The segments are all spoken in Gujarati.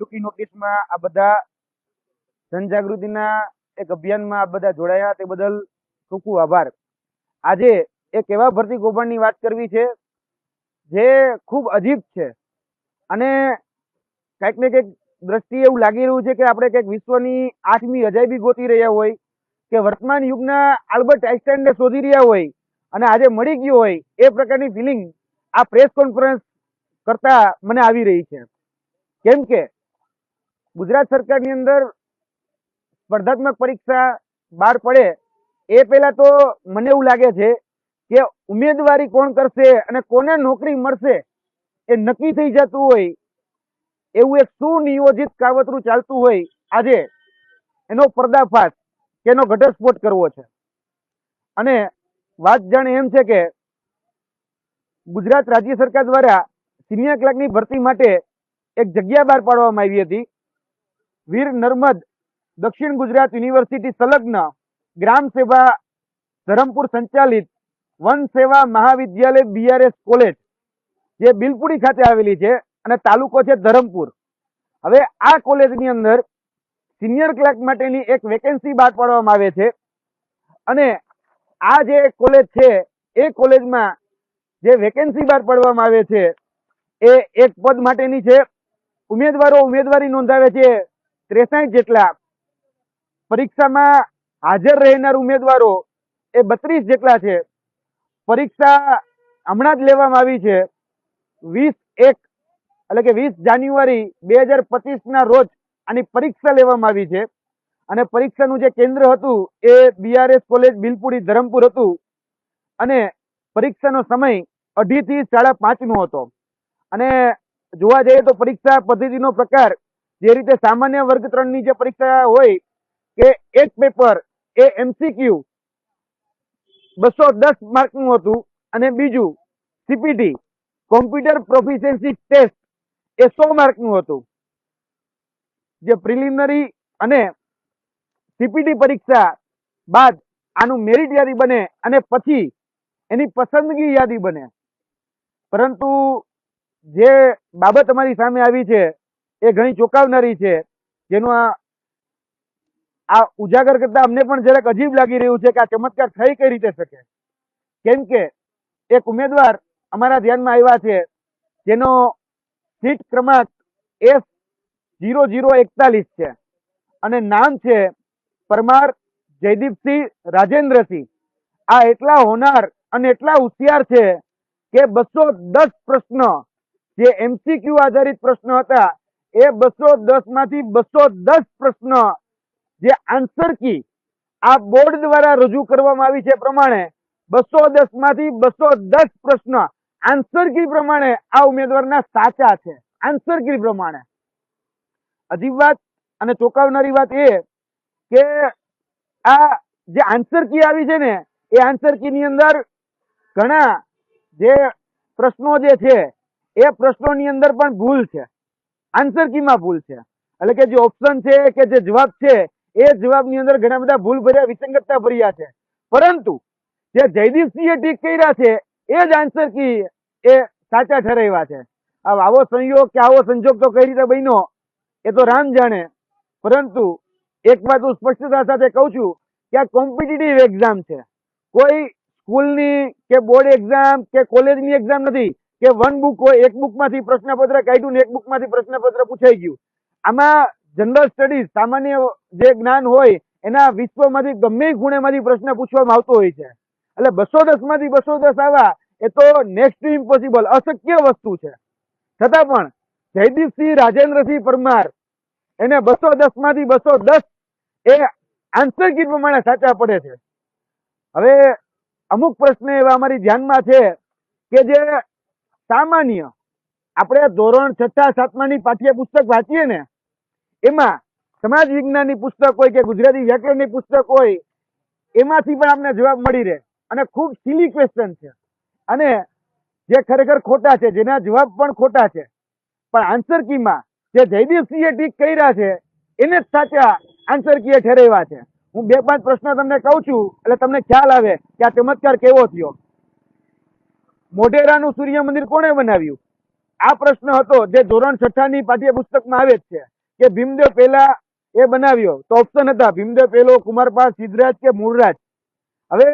ટૂંકી નોટિસમાં આ બધા જનજાગૃતિના એક અભિયાનમાં આ બધા જોડાયા તે બદલ ખૂબ ખૂબ આભાર। આજે એક એવા ભરતી કૌભાંડની વાત કરવી છે જે ખૂબ અજીબ છે અને કંઈક ને કંઈક દ્રષ્ટિએ એવું લાગી રહ્યું છે કે આપણે કંઈક વિશ્વની 8મી અજાયબી ગોતી રહ્યા હોય કે વર્તમાન યુગના આલ્બર્ટ આઇન્સ્ટાઈનને શોધી રહ્યા હોય અને આજે મળી ગયો હોય એ પ્રકારની ફિલિંગ આ પ્રેસ કોન્ફરન્સ કરતા મને આવી રહી છે। કેમ કે ગુજરાત સરકારની અંદર સ્પર્ધાત્મક પરીક્ષા બહાર પડે એ પહેલા તો મને એવું લાગે છે કે ઉમેદવારી કોણ કરશે અને કોને નોકરી મળશે એ નક્કી થઈ જતું હોય એવું એક સુનિયોજિત કાવતરું ચાલતું હોય આજે એનો પર્દાફાશ કે એનો ઘટસ્ફોટ કરવો છે। અને વાત જાણે એમ છે કે ગુજરાત રાજ્ય સરકાર દ્વારા સિનિયર ક્લાર્કની ભરતી માટે એક જગ્યા બહાર પાડવામાં આવી હતી। વીર નર્મદ દક્ષિણ ગુજરાત યુનિવર્સિટી સંલગ્ન ગ્રામ સેવા ધરમપુર સંચાલિત વન સેવા મહાવિદ્યાલય BRS કોલેજ જે બિલપુડી ખાતે આવેલી છે અને તાલુકો છે ધરમપુર। હવે આ કોલેજની અંદર સિનિયર ક્લાર્ક માટેની એક વેકેન્સી બહાર પાડવામાં આવે છે અને આ જે કોલેજ છે એ કોલેજમાં જે વેકેન્સી બહાર પાડવામાં આવે છે એ એક પદ માટેની છે। ઉમેદવારી નોંધાવે છે 63 જેટલા। પરીક્ષામાં હાજર રહેનાર ઉમેદવારો એ 32 જેટલા છે। પરીક્ષા હમણાં જ લેવામાં આવી છે 20/1 એટલે કે 20 જાન્યુઆરી 2025 ના રોજ આની પરીક્ષા લેવામાં આવી છે અને પરીક્ષાનું જે કેન્દ્ર હતું એ BRS કોલેજ બિલપુડી ધરમપુર હતું અને પરીક્ષાનો સમય 2:30 થી 5:30 નો હતો। અને જોવા જઈએ તો પરીક્ષા પદ્ધતિનો પ્રકાર જે રીતે સામાન્ય વર્ગ 3 ની જે પરીક્ષા હોય કે એક પેપર એ MCQ 210 માર્કનું હતું અને બીજું CPT કોમ્પ્યુટર પ્રોફિશિયન્સી ટેસ્ટ એ 100 માર્કનું હતું। જે પ્રિલિમિનરી અને CPT પરીક્ષા બાદ આનું મેરિટ યાદી બને અને પછી એની પસંદગી યાદી બને। પરંતુ જે બાબત અમારી સામે આવી છે એ ઘણી ચોંકાવનારી છે, જેનું આ ઉજાગર કરતા અમને પણ જરાક અજીબ લાગી રહ્યું છે કે આ ચમત્કાર થઈ કઈ રીતે શકે। કેમ કે એક ઉમેદવાર અમારા ધ્યાનમાં આવ્યા છે જેનો સીટ ક્રમાંક S0041 છે અને નામ છે પરમાર જયદીપસિંહ રાજેન્દ્રસિંહ। આ એટલા હોનાર અને એટલા હોશિયાર છે કે 210 પ્રશ્ન જે MCQ આધારિત પ્રશ્ન હતા એ 210 માંથી 210 પ્રશ્ન જે આન્સર કી આ બોર્ડ દ્વારા રજૂ કરવામાં આવી છે પ્રમાણે 210 માંથી 210 પ્રશ્ન આન્સર કી પ્રમાણે આ ઉમેદવારના સાચા છે। આન્સર કી પ્રમાણે અજીબ વાત અને ચોંકાવનારી વાત એ કે આ જે આન્સર કી આવી છે ને એ આન્સર કી ની અંદર ઘણા જે પ્રશ્નો જે છે એ પ્રશ્નોની અંદર પણ ભૂલ છે। આન્સર કીમાં ભૂલ છે એટલે કે જે ઓપ્શન છે કે જે જવાબ છે એ જવાબની અંદર ઘણા બધા ભૂલ ભર્યા વિસંગતતા ભર્યા છે। પરંતુ જે જયદીપસિંહે ટીક કર્યા છે એ જ આન્સર કી એ સાચા ઠરાવ્યા છે। આવો સંયોગ કે આવો સંજોગ તો કઈ રીતે બન્યો એ તો રામ જાણે। પરંતુ એક વાત હું સ્પષ્ટતા સાથે કહું છું કે આ કોમ્પિટિટિવ એક્ઝામ છે, કોઈ સ્કૂલની કે બોર્ડ એક્ઝામ કે કોલેજની એક્ઝામ નથી કે વન બુક હોય એક બુકમાંથી પ્રશ્નપત્ર કાઢ્યું ને એક બુકમાંથી પ્રશ્નપત્ર પૂછાઈ ગયું। આમાં જનરલ સ્ટડીઝ સામાન્ય જે જ્ઞાન હોય એના વિશ્વમાંથી ગમે ખૂણેમાંથી પ્રશ્ન પૂછવામાં આવતો હોય છે। એટલે 210 માંથી 210 આવ્યા એ તો નેક્સ્ટ ટુ ઇમ્પોસિબલ અશક્ય વસ્તુ છે। છતાં પણ જયદીપસિંહ રાજેન્દ્રસિંહ પરમાર એને 210 માંથી 210 એ આન્સર કી પ્રમાણે સાચા પડે છે। હવે અમુક પ્રશ્ન એવા અમારી ધ્યાનમાં છે કે જે સામાન્ય આપણે ધોરણ 6, 7 ની પાઠ્યપુસ્તક વાંચીએ ને એમાં સમાજ વિજ્ઞાનની પુસ્તક હોય કે ગુજરાતી વ્યાકરણની પુસ્તક હોય એમાંથી પણ આપણે જવાબ મળી રહે અને ખૂબ સિલી ક્વેશ્ચન છે અને જે ખરેખર ખોટા છે, જેના જવાબ પણ ખોટા છે, પણ આન્સર કીમાં જે જયદીપસિંહે ટીક કર્યા છે એને જ સાચા આન્સર કીએ ઠેરવ્યા છે। હું 2-5 પ્રશ્ન તમને કહું છું એટલે તમને ખ્યાલ આવે કે આ ચમત્કાર કેવો થયો। મોઢેરાનું સૂર્ય મંદિર કોણે બનાવ્યું? આ પ્રશ્ન હતો જે ધોરણ 6 ની પાઠ્યપુસ્તકમાં આવે જ છે। કે ભીમદેવ પહેલા એ બનાવ્યો, તો ઓપ્શન હતા ભીમદેવ પહેલો, કુમારપાળ, સિદ્ધરાજ કે મૂળરાજ. હવે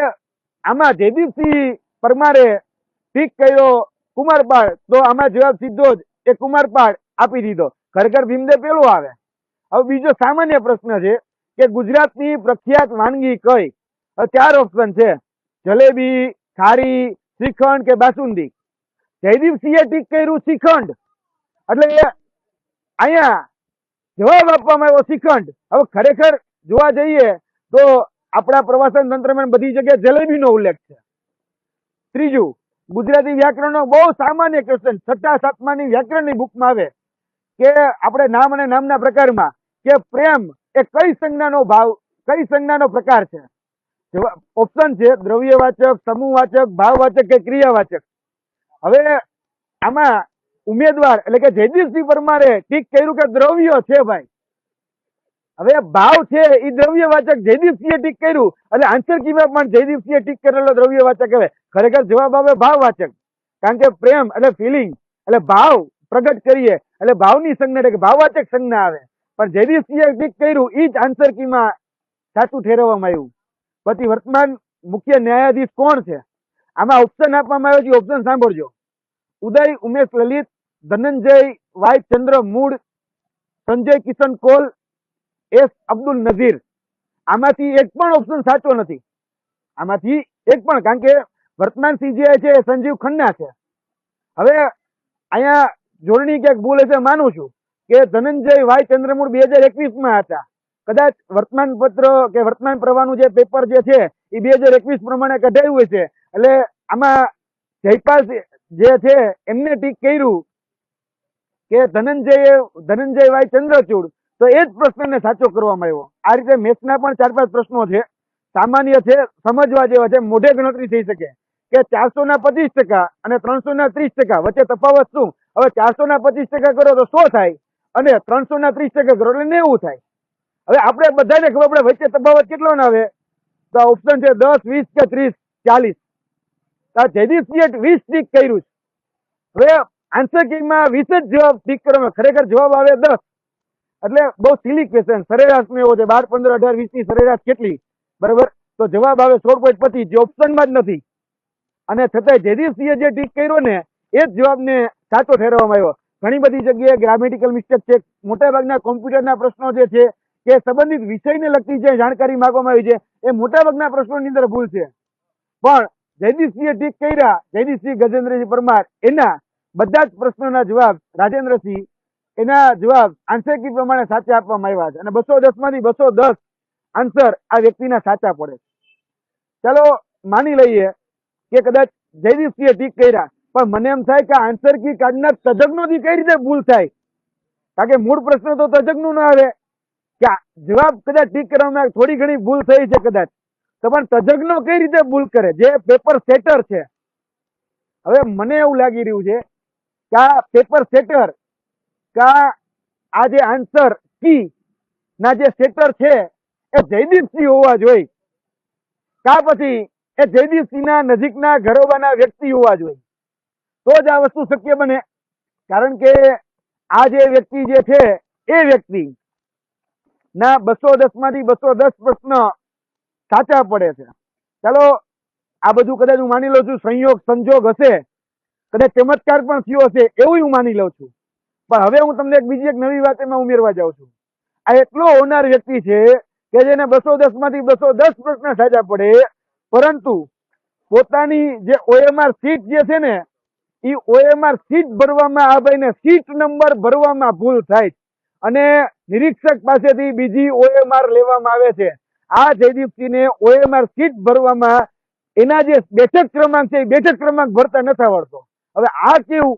આમાં જયદીપસિંહ પરમારે ઠીક કર્યો કુમારપાળ, તો આમાં જવાબ સીધો જ એ કુમારપાળ આપી દીધો. ખરેખર ભીમદેવ પેલો આવે. હવે બીજો સામાન્ય પ્રશ્ન છે કે ગુજરાતની પ્રખ્યાત વાનગી કઈ? હવે 4 ઓપ્શન છે, જલેબી, ખારી, શ્રીખંડ કે બાસુંદી. જયદીપસિંહે ઠીક કર્યું શ્રીખંડ, એટલે અહીંયા જવાબ આપવામાં આવ્યો શ્રીખંડ. હવે ખરેખર જોવા જઈએ તો આપણા પ્રવાસન તંત્રમાં બધી જગ્યાએ જલેબીનો ઉલ્લેખ છે. ત્રીજું, ગુજરાતી વ્યાકરણનો બહુ સામાન્ય ક્વેશ્ચન 6ઠા 7માની વ્યાકરણની બુકમાં આવે કે આપણે નામ અને નામના પ્રકારમાં કે પ્રેમ એ કઈ સંજ્ઞાનો ભાવ, કઈ સંજ્ઞાનો પ્રકાર છે? ઓપ્શન છે દ્રવ્યવાચક, સમૂહવાચક, ભાવવાચક કે ક્રિયાવાચક. હવે આમાં ઉમેદવાર એટલે કે જયદીપસિંહ પરમારે ઠીક કર્યું કે દ્રવ્ય છે ભાઈ. હવે ભાવ છે એ દ્રવ્યવાચક, જયદીપસિંહે ઠીક કર્યું એટલે આન્સર કીમાં પણ જયદીપસિંહે ઠીક કરેલો દ્રવ્યવાચક હવે. ખરેખર જવાબ આવે ભાવવાચક, કારણ કે પ્રેમ એટલે ફિલિંગ, એટલે ભાવ પ્રગટ કરીએ એટલે ભાવની સંજ્ઞા એટલે કે ભાવવાચક સંજ્ઞા આવે. પણ જયદીપસિંહે ઠીક કર્યું એ જ આન્સર કીમાં સાચું ઠેરવવામાં આવ્યું. પછી વર્તમાન મુખ્ય ન્યાયાધીશ કોણ છે? આમાં ઓપ્શન આપવામાં આવ્યો છે, ઓપ્શન સાંભળજો. ઉદય ઉમેશ લલિત, ધનંજય વાય ચંદ્ર મૂળ, સંજય કિશન કોલ, એસ અબ્દુલ નઝીર. આમાંથી એક પણ ઓપ્શન સાચો નથી. આમાંથી એક પણ, કારણ કે વર્તમાન સીજીઆઈ છે સંજીવ ખન્ના છે. હવે અહીંયા જોડણી ક્યાંક ભૂલ હશે માનું છું કે ધનંજય વાય ચંદ્રમૂળ 2021માં હતા. કદાચ વર્તમાન પત્ર કે વર્તમાન પ્રવાહનું જે પેપર જે છે એ 2021 પ્રમાણે કઢાયું છે. એટલે આમાં જયપાલ જે છે એમને ઠીક કર્યું કે ધનંજય વાય ચંદ્રચૂડ, તો એ જ પ્રશ્નને સાચો કરવામાં આવ્યો. આ રીતે મેથ્સના પણ 4-5 પ્રશ્નો છે, સામાન્ય છે, સમજવા જેવા છે, મોઢે ગણતરી થઈ શકે કે 425% અને 330% વચ્ચે તફાવત શું? હવે 425% કરો તો 100 થાય અને 330% કરો એટલે 90 થાય. હવે આપણે બધાને ખબર પડે વચ્ચે તફાવત કેટલો ના આવે? તો ઓપ્શન છે 10, 20 કે 30, 40. જયદીપસિંહે 20 ટીક કર્યું છે. હવે આન્સર કીમાં 20 જ જવાબ ટીક કરવામાં, ખરેખર જવાબ આવે 10. એટલે બહુ સિલી ક્વેશ્ચન. સરેરાશ નો એવો છે 12, 15, 18, 20 ની સરેરાશ કેટલી? બરાબર, તો જવાબ આવે 16.25, જે ઓપ્શનમાં જ નથી. અને છતાંય જયદીપસિંહે જે ટીક કર્યો ને એ જ જવાબને સાચો ઠેરવવામાં આવ્યો. ઘણી બધી જગ્યાએ ગ્રામેટિકલ મિસ્ટેક છે. મોટાભાગના કોમ્પ્યુટરના પ્રશ્નો જે છે કે સંબંધિત વિષયને લગતી જે જાણકારી માંગવામાં આવી છે એ મોટાભાગના પ્રશ્નોની અંદર ભૂલ છે. પણ જયદીપસિંહે ઠીક કર્યા, જયદીપસિંહ ગજેન્દ્રસિંહ પરમાર, એના બધા જ પ્રશ્નોના જવાબ રાજેન્દ્રસિંહ એના જવાબ આન્સર કી પ્રમાણે સાચા આપવામાં આવ્યા છે. અને 210 માંથી 210 આન્સર આ વ્યક્તિના સાચા પડે. ચાલો માની લઈએ કે કદાચ જયદીપસિંહે ઠીક કર્યા, પણ મને એમ થાય કે આન્સર કી કાઢનાર તજજ્ઞોથી કઈ રીતે ભૂલ થાય? કારણ કે મૂળ પ્રશ્ન તો તજજ્ઞનું ના આવે કે જવાબ કદાચ ઠીક કરવામાં થોડી ઘણી ભૂલ થઈ છે કદાચ, તો પણ તજજ્ઞો કઈ રીતે ભૂલ કરે જે પેપર સેટર છે? હવે મને એવું લાગી રહ્યું છે કે આ પેપર સેટર આ જે આન્સર કી ના જે સેટર છે એ જયદીપસિંહ હોવા જોઈએ, કા પછી એ જયદીપસિંહના નજીકના ઘરોબાના વ્યક્તિ હોવા જોઈએ, તો જ આ વસ્તુ શક્ય બને. કારણ કે આ જે વ્યક્તિ જે છે એ વ્યક્તિ ના 210 માંથી 210 પ્રશ્ન સાચા પડે છે. ચાલો આ બધું કદાચ હું માની લઉં છું સંયોગ સંજોગ હશે, કદાચ ચમત્કાર પણ થયો હશે એવું હું માની લઉં છું. પણ હવે હું તમને બીજી એક નવી વાત એમાં ઉમેરવા જાઉં છું. આ એટલો હોનાર વ્યક્તિ છે કે જેને 210 માંથી 210 પ્રશ્ન સાચા પડે, પરંતુ પોતાની જે OMR સીટ જે છે ને એ OMR સીટ ભરવામાં આ ભાઈને સીટ નંબર ભરવામાં ભૂલ થાય અને નિરીક્ષક પાસેથી બીજી OMR લેવામાં આવે છે. આ જયદીપસિંહને OMR સીટ ભરવામાં એના જે બેઠક ક્રમાંક છે એ બેઠક ક્રમાંક ભરતા નથી આવડતો. હવે આ કેવું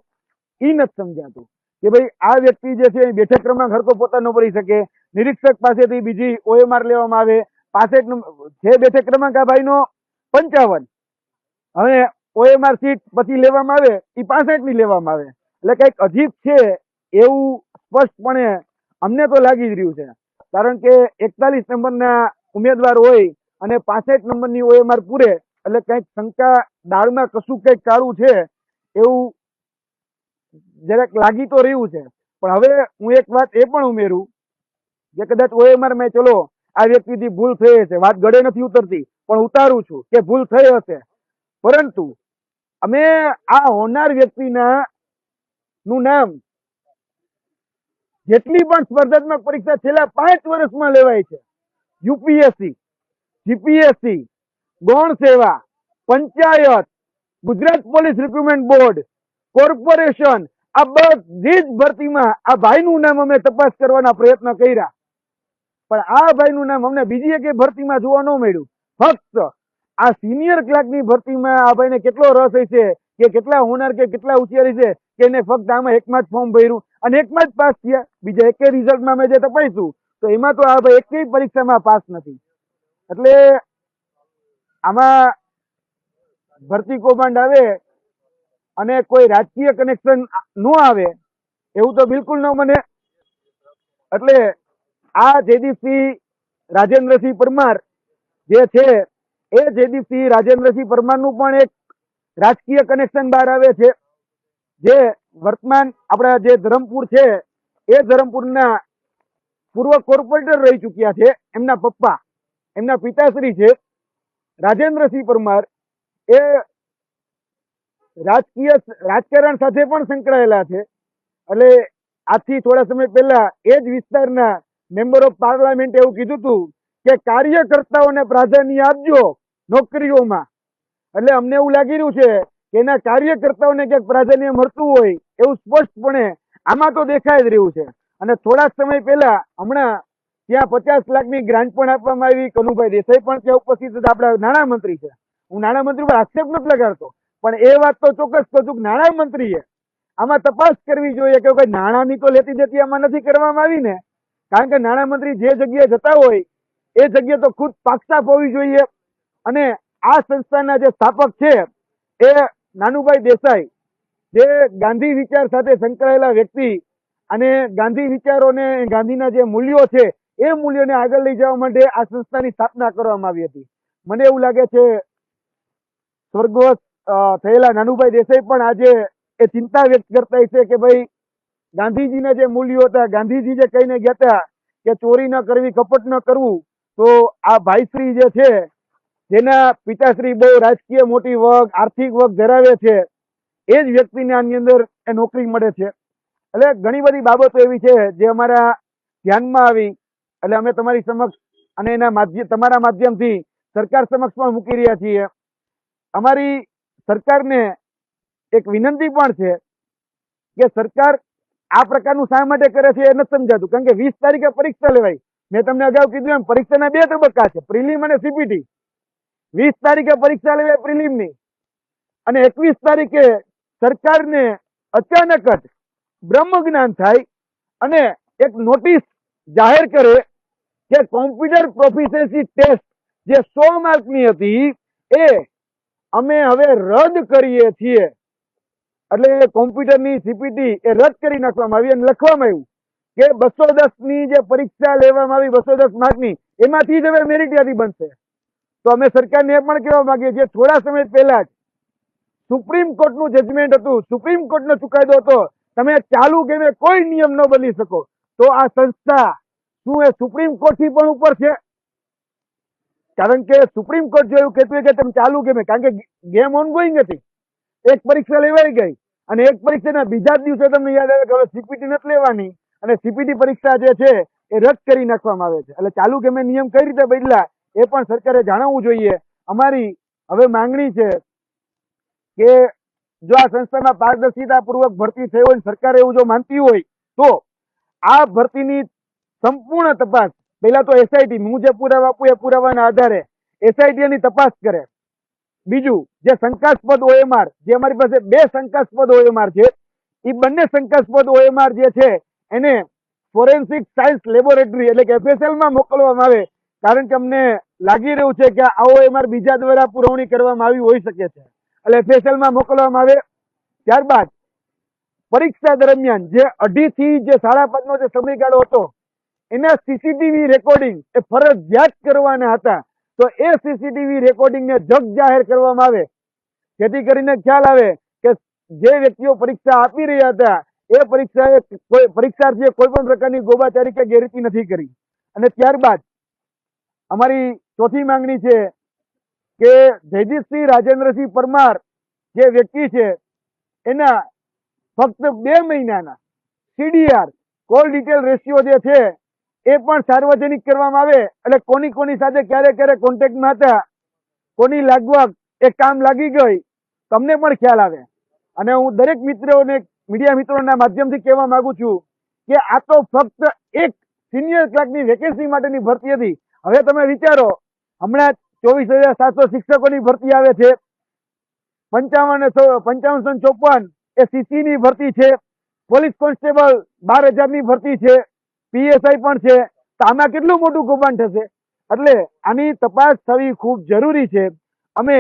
એ નથી સમજાતું કે ભાઈ આ વ્યક્તિ જે છે એ બેઠક ક્રમાંક હરકો પોતાનો ભરી શકે, નિરીક્ષક પાસેથી બીજી OMR લેવામાં આવે, 65 છે બેઠક ક્રમાંક આ ભાઈનો 55, હવે OMR સીટ પછી લેવામાં આવે એ 65 ની લેવામાં આવે. એટલે કઈક અજીબ છે એવું સ્પષ્ટપણે અમને તો લાગી જ રહ્યું છે. કારણ કે 41 નંબરના ઉમેદવાર હોય અને 65 નંબરની OMR પૂરે એટલે કઈક શંકા દાળમાં કશું કઈક કાળું છે એવું જરાક લાગી તો રહ્યું છે. પણ હવે હું એક વાત એ પણ ઉમેરું કે કદાચ OMR માં ચલો આ વ્યક્તિથી ભૂલ થઈ હશે, વાત ગળે નથી ઉતરતી પણ ઉતારું છું કે ભૂલ થઈ હશે, પરંતુ અમે આ હોનાર વ્યક્તિના નું નામ જેટલી પણ સ્પર્ધાત્મક પરીક્ષા છેલ્લા 5 વર્ષમાં લેવાય છે, UPSC, GPSC, ગૌણ સેવા, panchayat, Gujarat police recruitment board, corporation, આ બધી જ ભરતીમાં આ ભાઈનું નામ અમે તપાસ કરવાના પ્રયત્ન કર્યા, પણ આ ભાઈનું નામ અમને બીજી એક ભરતીમાં જોવા ન મળ્યું. ફક્ત આ સિનિયર ક્લાર્કની ભરતીમાં આ ભાઈને કેટલો રસ હશે કે કેટલા હોનાર કે કેટલા હોશિયારી છે કે એને ફક્ત આમાં એકમાં જ ફોર્મ ભર્યું અને એકમાં જ પાસ થયા. બીજા એકે રિઝલ્ટમાં અમે જે તપાસ્યું તો એમાં તો આ ભાઈ એકેય પરીક્ષામાં પાસ નથી. એટલે આમાં ભરતી કૌભાંડ આવે અને કોઈ રાજકીય કનેક્શન ન આવે એવું તો બિલકુલ ન બને. એટલે આ જયદીપસિંહ રાજેન્દ્રસિંહ પરમાર જે છે એ જયદીપસિંહ રાજેન્દ્રસિંહ પરમારનું પણ એક રાજકીય કનેક્શન બહાર આવે છે, જે વર્તમાન આપણા જે ધરમપુર છે એ ધરમપુરના પૂર્વ કોર્પોરેટર રહી ચુક્યા છે. એમના પપ્પા, એમના પિતાશ્રી છે રાજેન્દ્રસિંહ પરમાર, એ રાજકારણ સાથે પણ સંકળાયેલા છે. એટલે આજથી થોડા સમય પહેલા એ જ વિસ્તારના મેમ્બર ઓફ પાર્લામેન્ટ એવું કીધું હતું કે કાર્યકર્તાઓને પ્રાધાન્ય આપજો નોકરીઓમાં. એટલે અમને એવું લાગી રહ્યું છે કે એના કાર્યકર્તાઓને ક્યાંક પ્રાધાન્ય મળતું હોય એવું સ્પષ્ટપણે આમાં તો દેખાઈ જ રહ્યું છે. અને થોડા સમય પહેલા હમણાં ત્યાં 50 લાખની ગ્રાન્ટ પણ આપવામાં આવી. કનુભાઈ દેસાઈ પણ ત્યાં ઉપસ્થિત હતા, આપણા નાણામંત્રી છે. હું નાણામંત્રી પર આક્ષેપ નથી લગાડતો, પણ એ વાત તો ચોક્કસ કહું છું કે નાણામંત્રીએ આમાં તપાસ કરવી જોઈએ કે કોઈ નાણાંની તો લેતી દેતી આમાં નથી કરવામાં આવી ને. કારણ કે નાણામંત્રી જે જગ્યાએ જતા હોય એ જગ્યાએ તો ખુદ પાકસાફ હોવી જોઈએ. અને આ સંસ્થાના જે સ્થાપક છે એ નાનુભાઈ દેસાઈ, જે ગાંધી વિચાર સાથે સંકળાયેલા વ્યક્તિ અને ગાંધી વિચારોને ગાંધીના જે મૂલ્યો છે એ મૂલ્યોને આગળ લઈ જવા માટે આ સંસ્થાની સ્થાપના કરવામાં આવી હતી. મને એવું લાગે છે સ્વર્ગસ્થ થયેલા નાનુભાઈ દેસાઈ પણ આજે એ ચિંતા વ્યક્ત કરતા છે કે ભાઈ ગાંધીજીના જે મૂલ્યો હતા, ગાંધીજી જે કહીને ગયા હતા કે ચોરી ન કરવી, કપટ ન કરવું, તો આ ભાઈશ્રી જે છે જેના પિતાશ્રી બહુ રાજકીય મોટી વર્ગ, આર્થિક વર્ગ ધરાવે છે, એ જ વ્યક્તિને આની અંદર એ નોકરી મળે છે. એટલે ઘણી બધી બાબતો એવી છે જે અમારા ધ્યાનમાં આવી, એટલે અમે તમારી સમક્ષ અને એના તમારા માધ્યમથી સરકાર સમક્ષ પણ મૂકી રહ્યા છીએ. અમારી સરકારને એક વિનંતી પણ છે કે સરકાર આ પ્રકારનું શા માટે કરે છે એ નથી સમજાતું. કારણ કે 20 તારીખે પરીક્ષા લેવાય. મેં તમને અગાઉ કીધું એમ પરીક્ષાના 2 તબક્કા છે, પ્રિલિમ અને CPT. 20 તારીખે પરીક્ષા લેવાય પ્રિલિમની, અને 21 તારીખે સરકારને અચાનક જ બ્રહ્મ જ્ઞાન થાય અને એક નોટિસ જાહેર કરે કે કોમ્પ્યુટર પ્રોફિશિયન્સી ટેસ્ટ જે 100 માર્કની હતી એ અમે હવે રદ કરીએ છીએ. એટલે કોમ્પ્યુટરની CPT એ રદ કરી નાખવામાં આવી અને લખવામાં આવ્યું કે 210 ની જે પરીક્ષા લેવામાં આવી 210 માર્કની, એમાંથી જ હવે મેરિટ યાદી બનશે. તો અમે સરકારને એ પણ કહેવા માંગીએ છીએ, થોડા સમય પહેલા જ સુપ્રીમ કોર્ટનું જજમેન્ટ હતું, સુપ્રીમ કોર્ટનો ચુકાદો હતો, તમે ચાલુ ગેમે કોઈ નિયમ ન બદલી શકો. તો આ સંસ્થા શું એ સુપ્રીમ કોર્ટથી પણ ઉપર છે? કારણ કે સુપ્રીમ કોર્ટ જો એવું કહેતું હોય કે તમે ચાલુ ગેમે, કારણ કે ગેમ ઓનગોઈંગ હતી, એક પરીક્ષા લેવાઈ ગઈ અને એક પરીક્ષાના બીજા જ દિવસે તમને યાદ આવે કે હવે CPT નથી લેવાની અને CPT પરીક્ષા જે છે એ રદ કરી નાખવામાં આવે છે. એટલે ચાલુ ગેમે નિયમ કઈ રીતે બદલા એ પણ સરકારે જાણવું જોઈએ. અમારી હવે માંગણી છે કે જો આ સંસ્થામાં પારદર્શિતા પૂર્વક ભરતી થઈ હોય, સરકાર એવું જો માનતી હોય તો આ ભરતીની સંપૂર્ણ તપાસ પહેલા તો SIT, હું જે પુરાવા આપું એ પુરાવાના આધારે SIT ની તપાસ કરે. બીજું, જે શંકાસ્પદ OMR, જે અમારી પાસે 2 શંકાસ્પદ OMR છે, એ બંને શંકાસ્પદ OMR જે છે એને ફોરેન્સિક સાયન્સ લેબોરેટરી એટલે કે FSL માં મોકલવામાં આવે. કારણ કે અમને લાગી રહ્યું છે કે આ OMR બીજા દ્વારા પુરવણી કરવામાં આવી હોઈ શકે છે, એટલે FSL માં મોકલવામાં આવે. ત્યારબાદ પરીક્ષા દરમિયાન જે 2.5 થી જે 5.5 નો જે સમયગાળો હતો એના CCTV રેકોર્ડિંગ એ ફરજિયાત કરવાના હતા. તો એ CCTV રેકોર્ડિંગને જગ જાહેર કરવામાં આવે, જેથી કરીને ખ્યાલ આવે કે જે વ્યક્તિઓ પરીક્ષા આપી રહ્યા હતા એ પરીક્ષાએ કોઈ પરીક્ષાર્થીએ કોઈ પણ પ્રકારની ગોબાચારી કે ગેરરીતિ નથી કરી. અને ત્યારબાદ અમારી ચોથી માંગણી છે કે જયદીપસિંહ રાજેન્દ્રસિંહ પરમાર જે વ્યક્તિ છે એના ફક્ત 2 મહિનાના CDR કોલ ડિટેલ રેશિયો જે છે એ પણ સાર્વજનિક કરવામાં આવે, એટલે કોની કોની સાથે ક્યારે ક્યારે કોન્ટેક્ટમાં હતા, કોની લાગવગ એ કામ લાગી ગઈ, તમને પણ ખ્યાલ આવે. અને હું દરેક મિત્રોને, મીડિયા મિત્રોના માધ્યમથી કહેવા માંગુ છું કે આ તો ફક્ત એક સિનિયર ક્લાર્કની વેકેન્સી માટેની ભરતી હતી. હવે તમે વિચારો, હમણાં 24,700 શિક્ષકોની ભરતી આવે છે, 5554 એ CC ની ભરતી છે, પોલીસ કોન્સ્ટેબલ 12,000 ની ભરતી છે, PSI પણ છે. તો આમાં કેટલું મોટું કૌભાંડ થશે? એટલે આની તપાસ થવી ખૂબ જરૂરી છે. અમે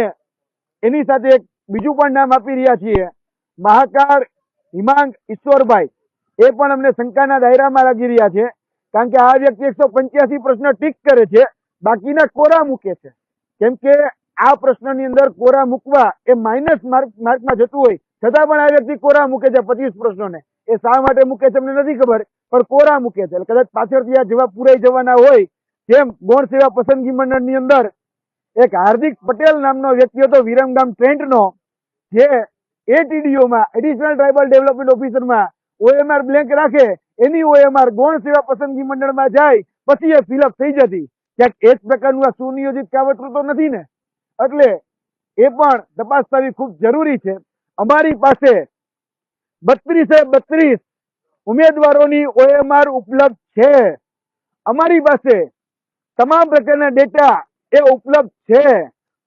એની સાથે એક બીજું પણ નામ આપી રહ્યા છીએ, મહાકાળ હિમાંગ ઈશ્વરભાઈ. એ પણ અમને શંકાના દાયરામાં લાગી રહ્યા છે, કારણ કે આ વ્યક્તિ 185 પ્રશ્ન ટીક કરે છે, બાકીના કોરા મૂકે છે. કેમ કે આ પ્રશ્નની અંદર કોરા મૂકવા એ માઇનસ માર્કમાં જતું હોય, છતાં પણ આ વ્યક્તિ કોરા મૂકે છે 25 પ્રશ્નોને. એ શા માટે મૂકે છે અમને નથી ખબર, પણ કોરા મૂકે છે. કદાચ પાછળથી આ જવાબ પૂરાઈ જવાના હોય. જેમ ગૌણ સેવા પસંદગી મંડળની અંદર એક હાર્દિક પટેલ નામનો વ્યક્તિ હતો વિરમગામ ટ્રેન્ટનો, જે ATDO માં એડિશનલ ટ્રાઇબલ ડેવલપમેન્ટ ઓફિસરમાં OMR બ્લેન્ક રાખે, એની OMR ગૌણ સેવા પસંદગી મંડળમાં જાય પછી એ ફિલઅપ થઈ જતી. ક્યાંક એ જ પ્રકારનું આ સુનિયોજિત કાવતરું તો નથી ને? એટલે એ પણ તપાસ થવી ખૂબ જરૂરી છે. અમારી પાસે 32 ઉમેદવારોની OMR ઉપલબ્ધ છે. અમારી પાસે તમામ પ્રકારના ડેટા એ ઉપલબ્ધ છે.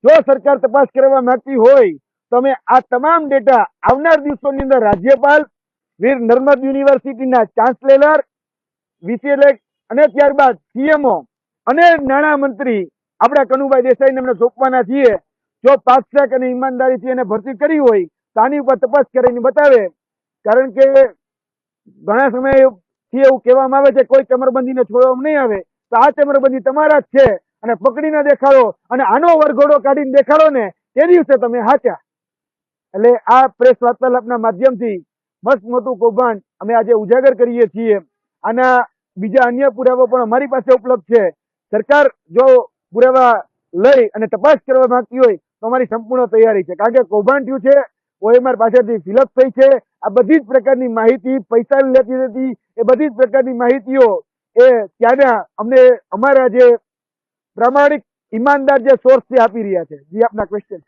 જો સરકાર તપાસ કરવા માંગતી હોય તો અમે આ તમામ ડેટા આવનાર દિવસોની અંદર રાજ્યપાલ, વીર નર્મદ યુનિવર્સિટીના ચાન્સેલર, VCLX અને ત્યારબાદ CMO અને નાણામંત્રી આપણા કનુભાઈ દેસાઈને અમને સોંપવાના છીએ. જો પારદર્શક અને ઈમાનદારીથી એને ભરતી કરી હોય તો આની ઉપર તપાસ કરીને બતાવે. કારણ કે ઘણા સમયથી એવું કહેવામાં આવે છે કોઈ ચમરબંધીને છોડવામાં નહીં આવે, તો આ ચમરબંધી તમારા જ છે, અને પકડીને દેખાડો અને આનો વરઘોડો કાઢીને દેખાડો ને, તે દિવસે તમે હાચા. એટલે આ પ્રેસ વાર્તાલાપના માધ્યમથી મસ્ત મોટું કૌભાંડ અમે આજે ઉજાગર કરીએ છીએ. આના બીજા અન્ય પુરાવા પણ અમારી પાસે ઉપલબ્ધ છે. સરકાર જો પુરાવા લઈ અને તપાસ કરવા માંગતી હોય તો અમારી સંપૂર્ણ તૈયારી છે. કારણ કે કૌભાંડ થયું છે, OMR પાછળથી ફિલઅપ થઈ છે. આ બધી જ પ્રકારની માહિતી પૈસા લેતી હતી, એ બધી જ પ્રકારની માહિતીઓ એ ત્યાંના અમને અમારા જે પ્રામાણિક ઈમાનદાર જે સોર્સ છે આપી રહ્યા છે. જી, આપના ક્વેશ્ચન.